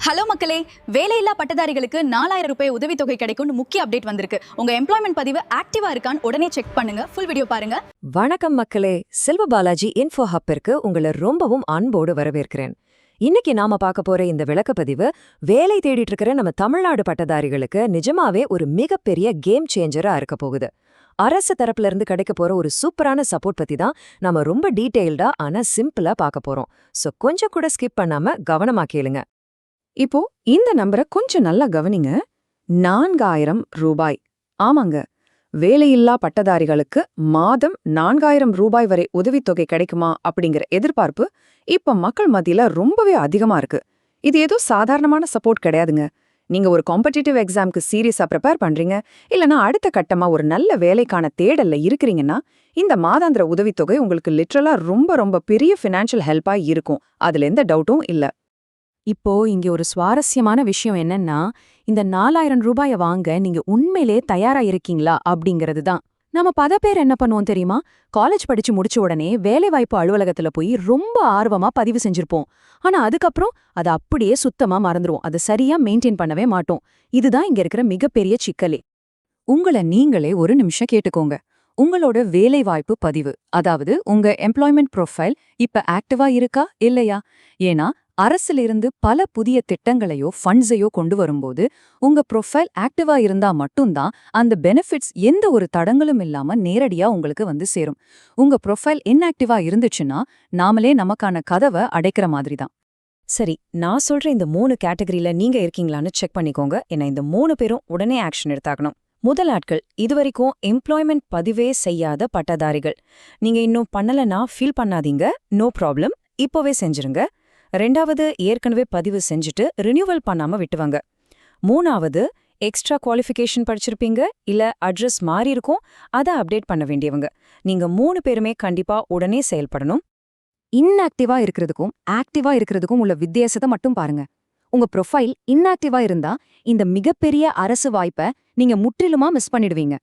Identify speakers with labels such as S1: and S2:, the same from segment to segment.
S1: Hello மக்களே, வேலையில்லா பட்டதாரிகளுக்கு 4000 ரூபாய் உதவித்தொகை கிடைக்கும்னு முக்கிய அப்டேட் வந்திருக்கு. உங்க எம்ப்ளாய்மெண்ட் பதிவு ஆக்டிவா இருக்கான்னு உடனே செக் பண்ணுங்க. ஃபுல் வீடியோ பாருங்க.
S2: வணக்கம் மக்களே, செல்வ பாலாஜி இன்ஃபோ ஹப்பிற்கு உங்களை ரொம்பவும் அன்போடு வரவேற்கிறேன். இன்னைக்கு நாம பார்க்க போற இந்த விளக்கப்பதிவு வேலை தேடிட்டு இருக்கிற நம்ம தமிழ்நாடு பட்டதாரிகளுக்கு நிஜமாவே ஒரு மிகப்பெரிய கேம் சேஞ்சரா இருக்க போகுது. அரசு தரப்புல இருந்து கிடைக்க போற ஒரு சூப்பரான சப்போர்ட் பத்தி தான் நாம ரொம்ப டீடைல்டா ஆனா சிம்பிளா பார்க்க போறோம். சோ கொஞ்சம் கூட ஸ்கிப் பண்ணாம கவனமா கேளுங்க.
S3: இப்போ இந்த நம்பரை கொஞ்சம் நல்லா கவனிங்க. 4000 ரூபாய். ஆமாங்க, வேலையில்லா பட்டதாரிகளுக்கு மாதம் 4000 ரூபாய் வரை உதவித்தொகை கிடைக்குமா அப்படிங்கிற எதிர்பார்ப்பு இப்ப மக்கள் மத்தியில ரொம்பவே அதிகமா இருக்கு. இது ஏதோ சாதாரணமான சப்போர்ட் கிடையாதுங்க. நீங்க ஒரு காம்படிட்டிவ் எக்ஸாம்க்கு சீரியஸா ப்ரிப்பேர் பண்றீங்க, இல்லனா அடுத்த கட்டமா ஒரு நல்ல வேலைக்கான தேடல்ல இருக்கிறீங்கன்னா இந்த மாதாந்திர உதவித்தொகை உங்களுக்கு லிட்ரலா ரொம்ப ரொம்ப பெரிய ஃபினான்ஷியல் ஹெல்ப்பா இருக்கும். அதுல எந்த டவுட்டும் இல்ல.
S4: இப்போ இங்க ஒரு சுவாரஸ்யமான விஷயம் என்னன்னா, இந்த 4000 ரூபாய வாங்க நீங்க உண்மையிலே தயாரா இருக்கீங்களா அப்படிங்கிறது தான். நம்ம பல பேர் என்ன பண்ணுவோம் தெரியுமா? காலேஜ் படிச்சு முடிச்ச உடனே வேலைவாய்ப்பு அலுவலகத்துல போய் ரொம்ப ஆர்வமா பதிவு செஞ்சிருப்போம். ஆனா அதுக்கப்புறம் அதை அப்படியே சுத்தமா மறந்துருவோம். அதை சரியா மெயின்டைன் பண்ணவே மாட்டோம். இதுதான் இங்க இருக்கிற மிகப்பெரிய சிக்கலே.
S2: உங்களை நீங்களே ஒரு நிமிஷம் கேட்டுக்கோங்க. உங்களோட வேலைவாய்ப்பு பதிவு, அதாவது உங்க எம்ப்ளாய்மெண்ட் ப்ரொஃபைல் இப்ப ஆக்டிவா இருக்கா இல்லையா? ஏன்னா அரசிலிருந்து பல புதிய திட்டங்களையோ ஃபண்ட்ஸையோ கொண்டு வரும்போது உங்க ப்ரொஃபைல் ஆக்டிவா இருந்தா மட்டும்தான் அந்த பெனிஃபிட்ஸ் எந்த ஒரு தடங்களும் இல்லாம நேரடியா உங்களுக்கு வந்து சேரும். உங்க ப்ரொஃபைல் இன்ஆக்டிவா இருந்துச்சுன்னா நாமளே நமக்கான கதவை அடைக்கிற மாதிரி தான்.
S4: சரி, நான் சொல்ற இந்த 3 கேட்டகரியில நீங்க இருக்கீங்களான்னு செக் பண்ணிக்கோங்க. ஏன்னா இந்த 3 பேரும் உடனே ஆக்ஷன் எடுத்தாகணும். முதல் ஆட்கள் இதுவரைக்கும் எம்ப்ளாய்மெண்ட் பதிவே செய்யாத பட்டதாரிகள். நீங்க இன்னும் பண்ணலன்னா ஃபீல் பண்ணாதீங்க, நோ ப்ராப்ளம், இப்போவே செஞ்சிருங்க. ரெண்டாவது, ஏற்கனவே பதிவு செஞ்சுட்டு ரினியூவல் பண்ணாம விட்டுவாங்க. மூணாவது, எக்ஸ்ட்ரா குவாலிஃபிகேஷன் படிச்சிருப்பீங்க, இல்ல அட்ரஸ் மாறி இருக்கும், அதை அப்டேட் பண்ண வேண்டியவங்க. நீங்க 3 பேருமே கண்டிப்பா உடனே செயல்படணும்.
S2: இன்ஆக்டிவா இருக்கிறதுக்கும் ஆக்டிவா இருக்கிறதுக்கும் உள்ள வித்தியாசத்தை மட்டும் பாருங்க. உங்க ப்ரொஃபைல் இன்ஆக்டிவா இருந்தா இந்த மிகப்பெரிய அரசு வாய்ப்பை நீங்க முற்றிலுமா மிஸ் பண்ணிடுவீங்க.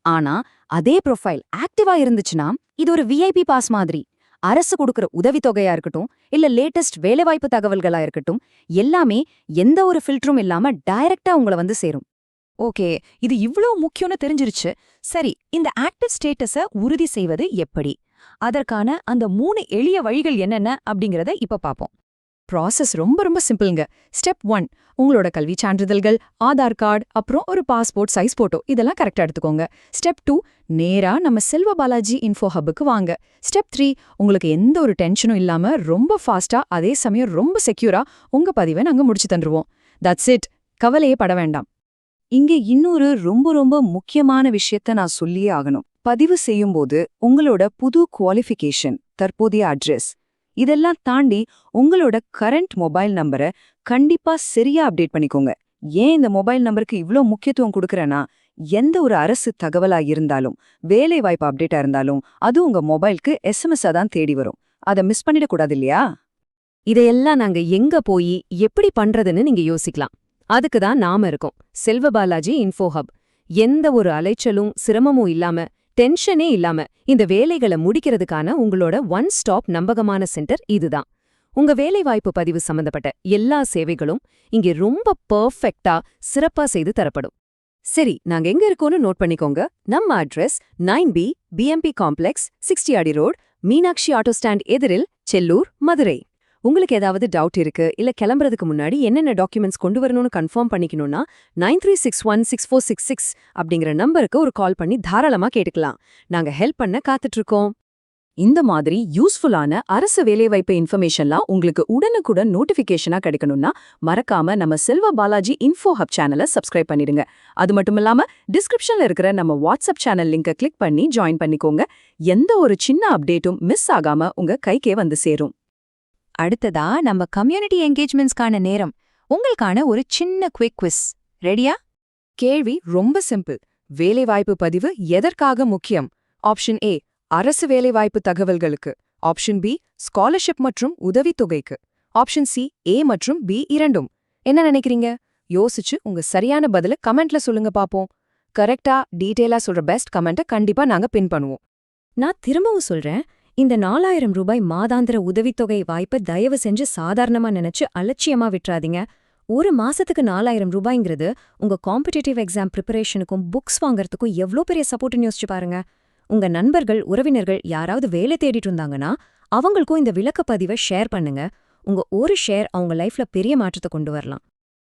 S2: ஆனா அதே ப்ரொஃபைல் ஆக்டிவா இருந்துச்சுன்னா இது ஒரு விஐபி பாஸ் மாதிரி. அரசு கொடுக்கிற உதவித்தொகையா இருக்கட்டும், இல்ல லேட்டஸ்ட் வேலைவாய்ப்பு தகவல்களா இருக்கட்டும், எல்லாமே எந்த ஒரு ஃபில்டரும் இல்லாம டைரக்டா உங்களை வந்து சேரும்.
S4: ஓகே, இது இவ்ளோ முக்கியம்னு தெரிஞ்சிருச்சு. சரி, இந்த ஆக்டிவ் ஸ்டேட்டஸை உறுதி செய்வது எப்படி? அதற்கான அந்த 3 எளிய வழிகள் என்னென்ன அப்படிங்கறத இப்ப பாப்போம்.
S3: ப்ராசஸ் ரொம்ப ரொம்ப சிம்பிள்ங்க. ஸ்டெப் 1, உங்களோட கல்வி சான்றிதழ்கள், ஆதார் கார்டு, அப்புறம் ஒரு பாஸ்போர்ட் சைஸ் போட்டோ இதெல்லாம் கரெக்டா எடுத்துக்கோங்க. ஸ்டெப் 2, நேரா நம்ம செல்வ பாலாஜி இன்ஃபோ ஹப்புக்கு வாங்க. ஸ்டெப் 3, உங்களுக்கு எந்த ஒரு டென்ஷனும் இல்லாம ரொம்ப ஃபாஸ்டா அதே சமயம் ரொம்ப செக்யூரா உங்க பதிவை நாங்க முடிச்சு தந்துருவோம். தட்ஸ் இட், கவலையே பட வேண்டாம்.
S2: இங்க இன்னொரு ரொம்ப ரொம்ப முக்கியமான விஷயத்த நான் சொல்லியே ஆகணும். பதிவு செய்யும்போது உங்களோட புது குவாலிஃபிகேஷன், தற்போதைய அட்ரஸ் இதெல்லாம் தாண்டி உங்களோட கரண்ட் மொபைல் நம்பரை கண்டிப்பா சரியா அப்டேட் பண்ணிக்கோங்க. ஏன் இந்த மொபைல் நம்பருக்கு இவ்ளோ முக்கியத்துவம் கொடுக்கறேன்னா, எந்த ஒரு அரசு தகவலா இருந்தாலும் வேலை வாய்ப்பு அப்டேட்டா இருந்தாலும் அது உங்க மொபைலுக்கு எஸ்எம்எஸ்ஸா தான் தேடி வரும். அதை மிஸ் பண்ணிடக்கூடாது இல்லையா?
S4: இதையெல்லாம் நாங்க எங்க போய் எப்படி பண்றதுன்னு நீங்க யோசிக்கலாம். அதுக்கு தான் நாம இருக்கோம், செல்வ பாலாஜி இன்ஃபோ ஹப். எந்த ஒரு அலைச்சலும் சிரமமும் இல்லாம, டென்ஷனே இல்லாம இந்த வேலைகளை முடிக்கிறதுக்கான உங்களோட ஒன் ஸ்டாப் நம்பகமான சென்டர் இதுதான். உங்க வேலைவாய்ப்பு பதிவு சம்பந்தப்பட்ட எல்லா சேவைகளும் இங்கே ரொம்ப பெர்ஃபெக்ட்டா சிறப்பா செய்து தரப்படும்.
S2: சரி, நாங்க எங்க இருக்கோம்னு நோட் பண்ணிக்கோங்க. நம்ம அட்ரஸ் 9B BMP காம்ப்ளெக்ஸ், 60 அடி ரோட், மீனாட்சி ஆட்டோ ஸ்டாண்ட் எதிரில், செல்லூர், மதுரை. உங்களுக்கு ஏதாவது டவுட் இருக்கு, இல்ல கிளம்புறதுக்கு முன்னாடி என்னென்ன டாக்குமெண்ட்ஸ் கொண்டு வரணும்னு கன்ஃபார்ம் பண்ணிக்கணும்னா 93616466 அப்படிங்கிற நம்பருக்கு ஒரு கால் பண்ணி தாராளமா கேட்டுக்கலாம். நாங்க ஹெல்ப் பண்ண காத்துட்டு இருக்கோம். இந்த மாதிரி யூஸ்ஃபுல்லான அரசு வேலைவாய்ப்பு இன்ஃபர்மேஷன்லாம் உங்களுக்கு உடனுக்குடன் நோட்டிஃபிகேஷனா கிடைக்கணும்னா மறக்காம நம்ம செல்வ பாலாஜி இன்ஃபோ ஹப் சேனலை சப்ஸ்கிரைப் பண்ணிடுங்க. அது மட்டும் இல்லாம டிஸ்கிரிப்ஷன்ல இருக்கிற நம்ம வாட்ஸ்அப் சேனல் லிங்கை கிளிக் பண்ணி ஜாயின் பண்ணிக்கோங்க. எந்த ஒரு சின்ன அப்டேட்டும் மிஸ் ஆகாம உங்க கைக்கே வந்து சேரும்.
S4: அடுத்ததா நம்ம கம்யூனிட்டி என்கேஜ்மெண்ட்ஸ்க்கான நேரம். உங்களுக்கான ஒரு சின்ன குவிக் குவிஸ் ரெடியா?
S3: கேள்வி ரொம்ப சிம்பிள். வேலைவாய்ப்பு பதிவு எதற்காக முக்கியம்? ஆப்ஷன் ஏ, அரசு வேலைவாய்ப்பு தகவல்களுக்கு. ஆப்ஷன் பி, ஸ்காலர்ஷிப் மற்றும் உதவித்தொகைக்கு. ஆப்ஷன் சி, ஏ மற்றும் பி இரண்டும். என்ன நினைக்கிறீங்க? யோசிச்சு உங்க சரியான பதில கமெண்ட்ல சொல்லுங்க பாப்போம். கரெக்டா டீடைலா சொல்ற பெஸ்ட் கமெண்ட்டை கண்டிப்பா நாங்க பின் பண்ணுவோம்.
S4: நான் திரும்பவும் சொல்றேன், இந்த 4000 ரூபாய் மாதாந்திர உதவித்தொகை வாய்ப்பை தயவு செஞ்சு சாதாரணமா நினைச்சு அலட்சியமா விட்டுறாதீங்க. ஒரு மாசத்துக்கு 4000 ரூபாய்ங்கிறது உங்க காம்படிட்டிவ் எக்ஸாம் ப்ரிப்பரேஷனுக்கும் புக்ஸ் வாங்குறதுக்கும் எவ்ளோ பெரிய சப்போர்ட்னு யோசிச்சு பாருங்க. உங்க நண்பர்கள், உறவினர்கள் யாராவது வேலை தேடிட்டு இருந்தாங்கன்னா அவங்களுக்கும் இந்த விளக்கப்பதிவை ஷேர் பண்ணுங்க. உங்க ஒரு ஷேர் அவங்க லைஃப்ல பெரிய மாற்றத்தை கொண்டு வரலாம்.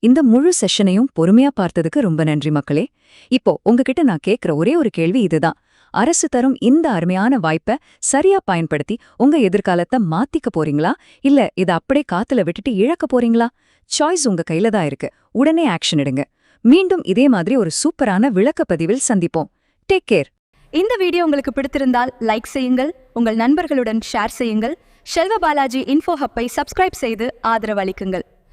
S2: இந்த முழு செஷனையும் பொறுமையா பார்த்ததுக்கு ரொம்ப நன்றி மக்களே. இப்போ உங்ககிட்ட நான் கேட்கிற ஒரே ஒரு கேள்வி இதுதான். அரசு தரும் இந்த அருமையான வாய்ப்பை சரியா பயன்படுத்தி உங்க எதிர்காலத்தை மாத்திக்க போறீங்களா, இல்ல இதை அப்படியே காத்துல விட்டுட்டு இழக்க போறீங்களா? சாய்ஸ் உங்க கையில தான் இருக்கு. உடனே ஆக்ஷன் எடுங்க. மீண்டும் இதே மாதிரி ஒரு சூப்பரான விளக்கப்பதிவில் சந்திப்போம். Take care.
S1: இந்த வீடியோ உங்களுக்கு பிடித்திருந்தால் லைக் செய்யுங்கள், உங்கள் நண்பர்களுடன் ஷேர் செய்யுங்கள். செல்வ பாலாஜி இன்ஃபோ ஹப்பை சப்ஸ்கிரைப் செய்து ஆதரவு அளிக்குங்கள்.